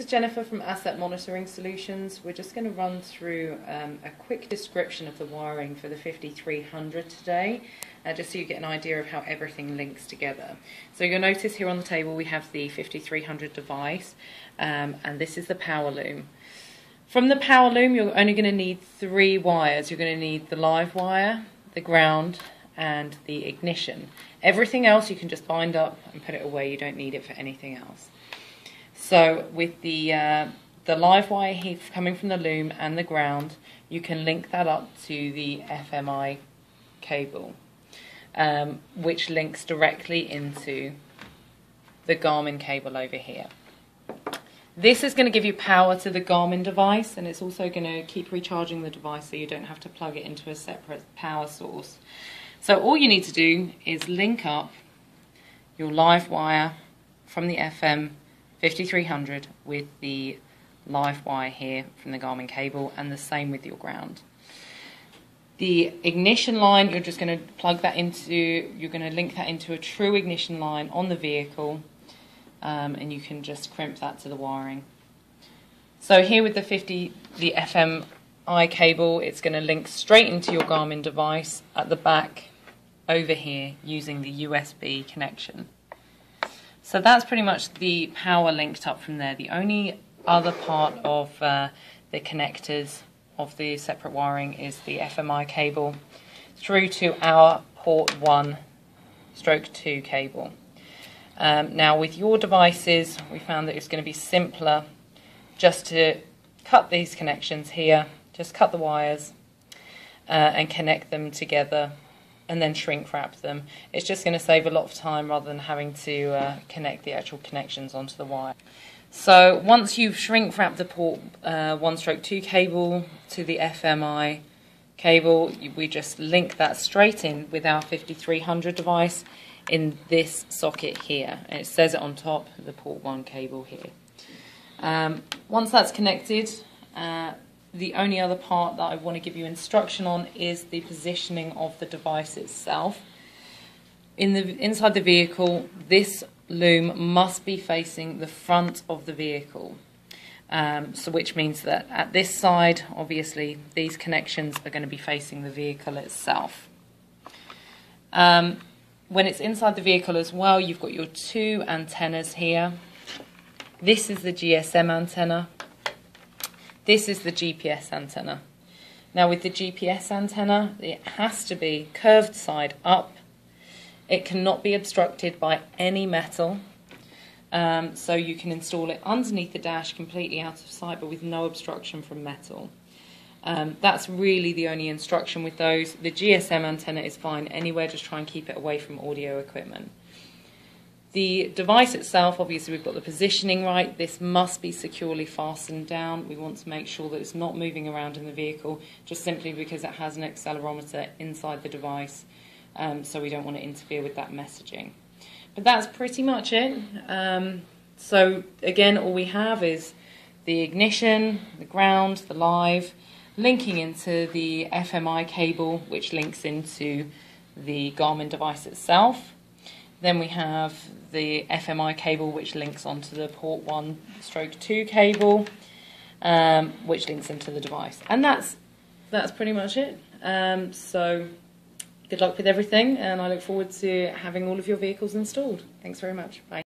this is Jennifer from Asset Monitoring Solutions. We're just going to run through a quick description of the wiring for the 5300 today, just so you get an idea of how everything links together. So you'll notice here on the table we have the 5300 device, and this is the power loom. From the power loom you're only going to need 3 wires. You're going to need the live wire, the ground, and the ignition. Everything else you can just bind up and put it away. You don't need it for anything else. So with the live wire here coming from the loom and the ground, you can link that up to the FMI cable, which links directly into the Garmin cable over here. This is going to give you power to the Garmin device, and it's also going to keep recharging the device so you don't have to plug it into a separate power source. So all you need to do is link up your live wire from the FM 5300 with the live wire here from the Garmin cable, and the same with your ground. The ignition line, you're just going to plug that into, you're going to link that into a true ignition line on the vehicle, and you can just crimp that to the wiring. So here with the FMI cable, it's going to link straight into your Garmin device at the back over here using the USB connection. So that's pretty much the power linked up from there. The only other part of the connectors of the separate wiring is the FMI cable through to our port 1/2 cable. Now with your devices, we found that it's going to be simpler just to cut these connections here, just cut the wires and connect them together, and then shrink wrap them. It's just going to save a lot of time rather than having to connect the actual connections onto the wire. So once you've shrink wrapped the port 1/2 cable to the FMI cable, we just link that straight in with our 5300 device in this socket here, and it says it on top of the port 1 cable here. Once that's connected, the only other part that I want to give you instruction on is the positioning of the device itself. Inside the vehicle, this loom must be facing the front of the vehicle, so which means that at this side, obviously, these connections are going to be facing the vehicle itself. When it's inside the vehicle as well, you've got your 2 antennas here. This is the GSM antenna. This is the GPS antenna. Now with the GPS antenna, it has to be curved side up. It cannot be obstructed by any metal, so you can install it underneath the dash completely out of sight but with no obstruction from metal. That's really the only instruction with those. The GSM antenna is fine anywhere, just try and keep it away from audio equipment. The device itself, obviously we've got the positioning right. This must be securely fastened down. We want to make sure that it's not moving around in the vehicle, just simply because it has an accelerometer inside the device, so we don't want to interfere with that messaging. But that's pretty much it. So again, all we have is the ignition, the ground, the live, linking into the FMI cable, which links into the Garmin device itself. Then we have the FMI cable, which links onto the port 1/2 cable, which links into the device. And that's pretty much it. So good luck with everything, and I look forward to having all of your vehicles installed. Thanks very much. Bye.